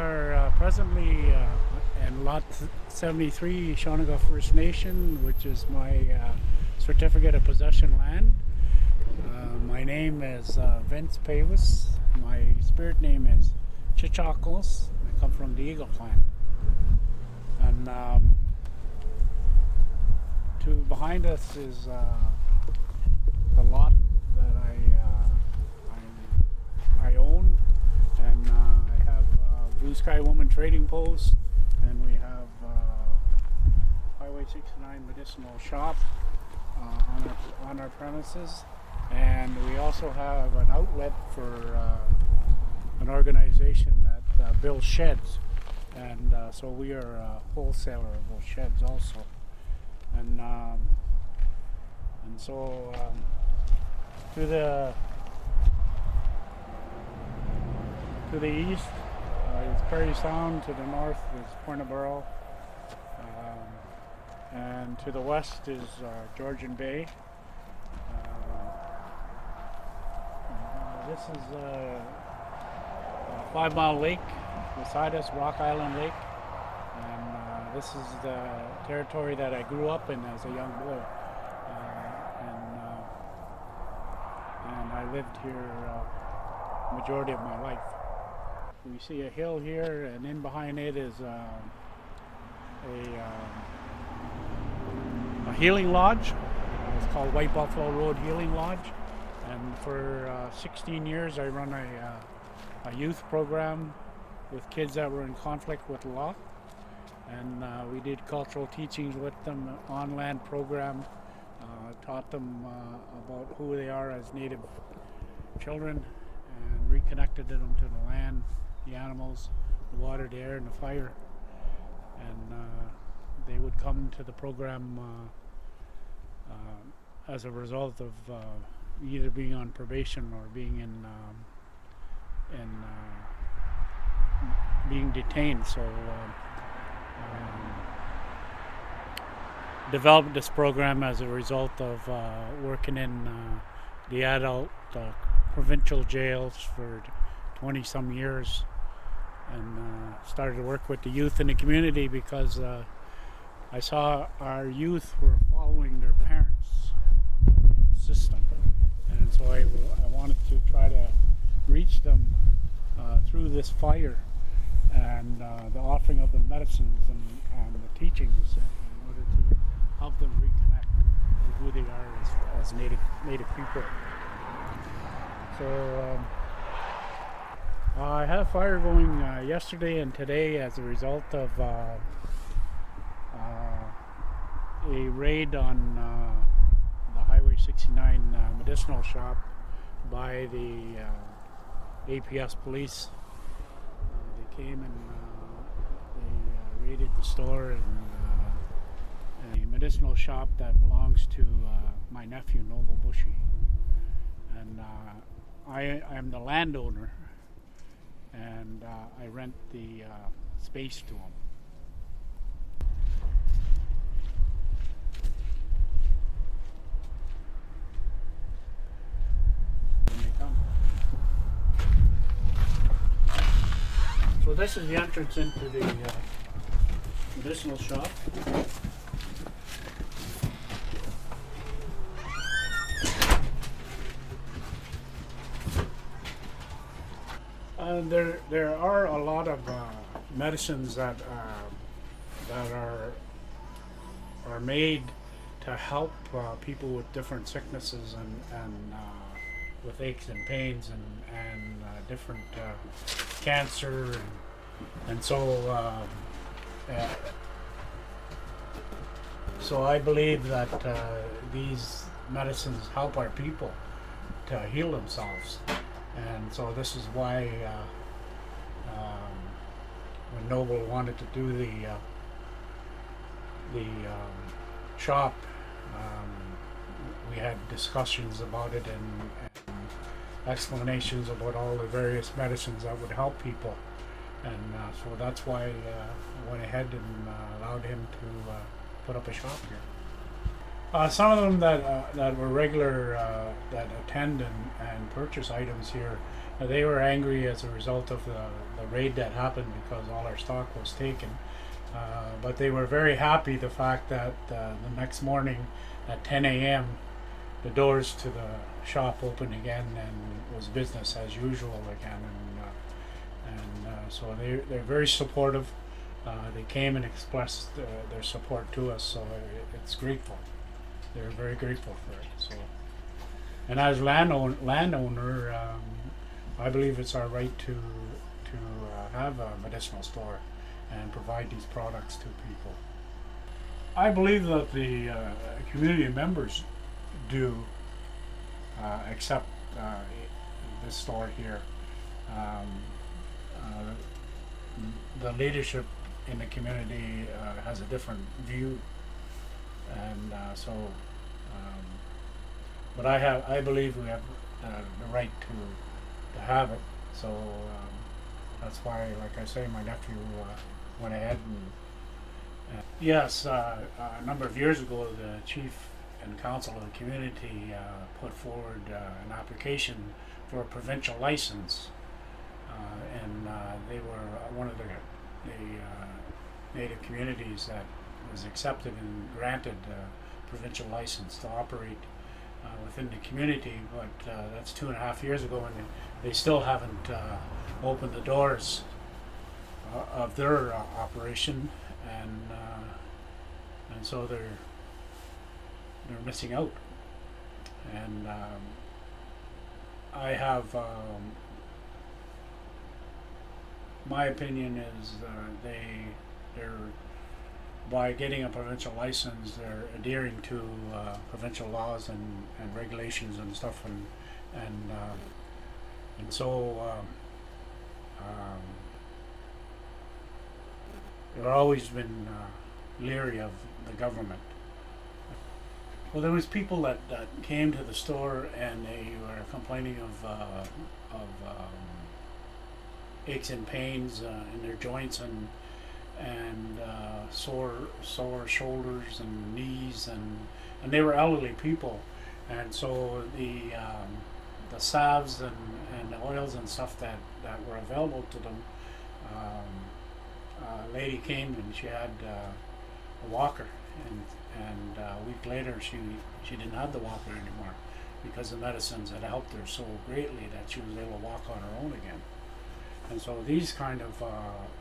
are presently in Lot 73, Shawagana First Nation, which is my certificate of possession land. My name is Vince Pawis. My spirit name is Chichakos. I come from the Eagle Clan. And behind us is the lot that I own, and I have Blue Sky Woman Trading Post, and we have Highway 69 Medicinal Shop on our premises, and we also have an outlet for an organization that builds sheds, and so we are a wholesaler of those sheds also, and so to the east is Prairie Sound, to the north is Pornaborough, and to the west is Georgian Bay. This is a 5 Mile Lake beside us, Rock Island Lake, and this is the territory that I grew up in as a young boy, and I lived here majority of my life. We see a hill here, and in behind it is a healing lodge. It's called White Buffalo Road Healing Lodge, and for 16 years I run a youth program with kids that were in conflict with law, and we did cultural teachings with them, an on-land program, taught them about who they are as Native children, and reconnected them to the land, the animals, the water, the air, and the fire. And they would come to the program as a result of either being on probation or being being detained. So developed this program as a result of working in the adult provincial jails for 20 some years, and started to work with the youth in the community because I saw our youth were following their parents in the system, and so I wanted to try to reach them through this fire and the offering of the medicines and the teachings in order to help them reconnect with who they are as Native people. So I had a fire going yesterday and today as a result of a raid on the Highway 69 medicinal shop by the APS police. They came and they raided the store and a medicinal shop that belongs to my nephew Noble Bushy, and I am the landowner, and I rent the space to him. When they come. So this is the entrance into the medicinal shop. There are a lot of medicines that are made to help people with different sicknesses and with aches and pains and different cancer and so I believe that these medicines help our people to heal themselves. And so this is why when Noble wanted to do the shop, we had discussions about it and explanations about all the various medicines that would help people, and so that's why I went ahead and allowed him to put up a shop here. Some of them that were regular that attend and purchase items here They were angry as a result of the raid that happened because all our stock was taken. But they were very happy the fact that the next morning at 10 a.m. the doors to the shop opened again and it was business as usual again. So they're very supportive. They came and expressed their support to us, so it's grateful. They're very grateful for it. So, and as landowner, I believe it's our right to have a medicinal store and provide these products to people. I believe that the community members do accept this store here. Um, the leadership in the community has a different view, and but I believe we have the right to have it. So that's why, like I say, my nephew went ahead and yes, a number of years ago, the chief and council of the community put forward an application for a provincial license, and they were one of the native communities that was accepted and granted a provincial license to operate within the community. But that's 2.5 years ago, and they still haven't opened the doors of their operation, and so they're missing out. And I have my opinion is they're by getting a provincial license, they're adhering to provincial laws and regulations and stuff, and so they've always been leery of the government. Well, there was people that came to the store and they were complaining of aches and pains in their joints and sore shoulders and knees, and they were elderly people, and so the salves and the oils and stuff that were available to them. A lady came and she had a walker, and a week later she didn't have the walker anymore because the medicines had helped her so greatly that she was able to walk on her own again. And so these kind of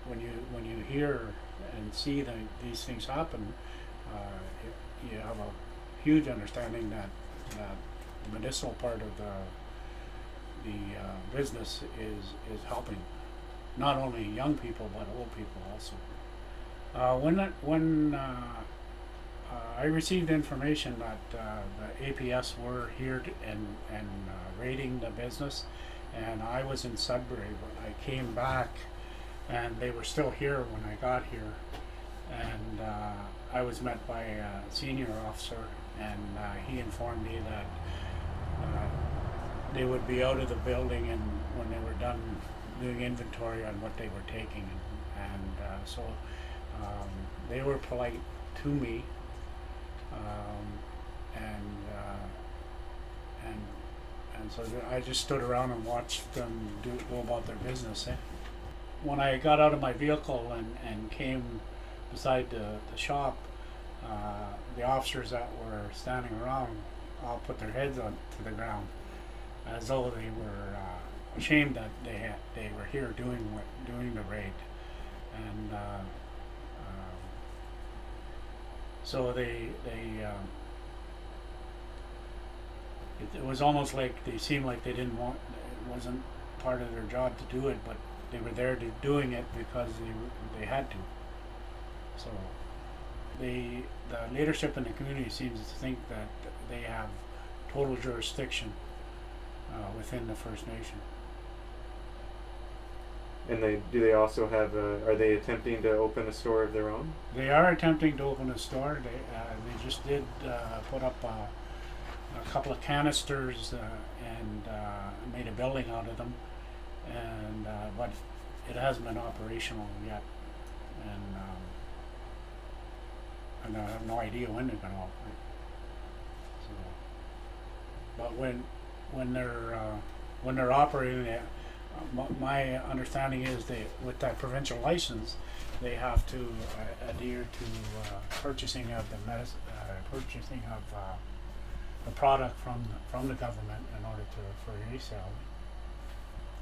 when you hear and see these things happen, you have a huge understanding that the medicinal part of the business is helping not only young people but old people also. When I received information that the APS were here and raiding the business, and I was in Sudbury, but I came back and they were still here when I got here, and I was met by a senior officer, and he informed me that they would be out of the building and when they were done doing inventory on what they were taking, so they were polite to me, and so I just stood around and watched them go about their business. When I got out of my vehicle and came beside the shop, the officers that were standing around all put their heads on to the ground as though they were ashamed that they were here doing the raid, and so it was almost like they seemed like they didn't want, it wasn't part of their job to do it, but they were there doing it because they had to. So the leadership in the community seems to think that they have total jurisdiction within the First Nation. And do they also have are they attempting to open a store of their own? They are attempting to open a store. They just did put up a couple of canisters and made a building out of them, and but it hasn't been operational yet, and I have no idea when they're going to operate. So, but when they're operating, My understanding is they, with that provincial license, they have to adhere to purchasing of purchasing of the product from the government in order to for resale.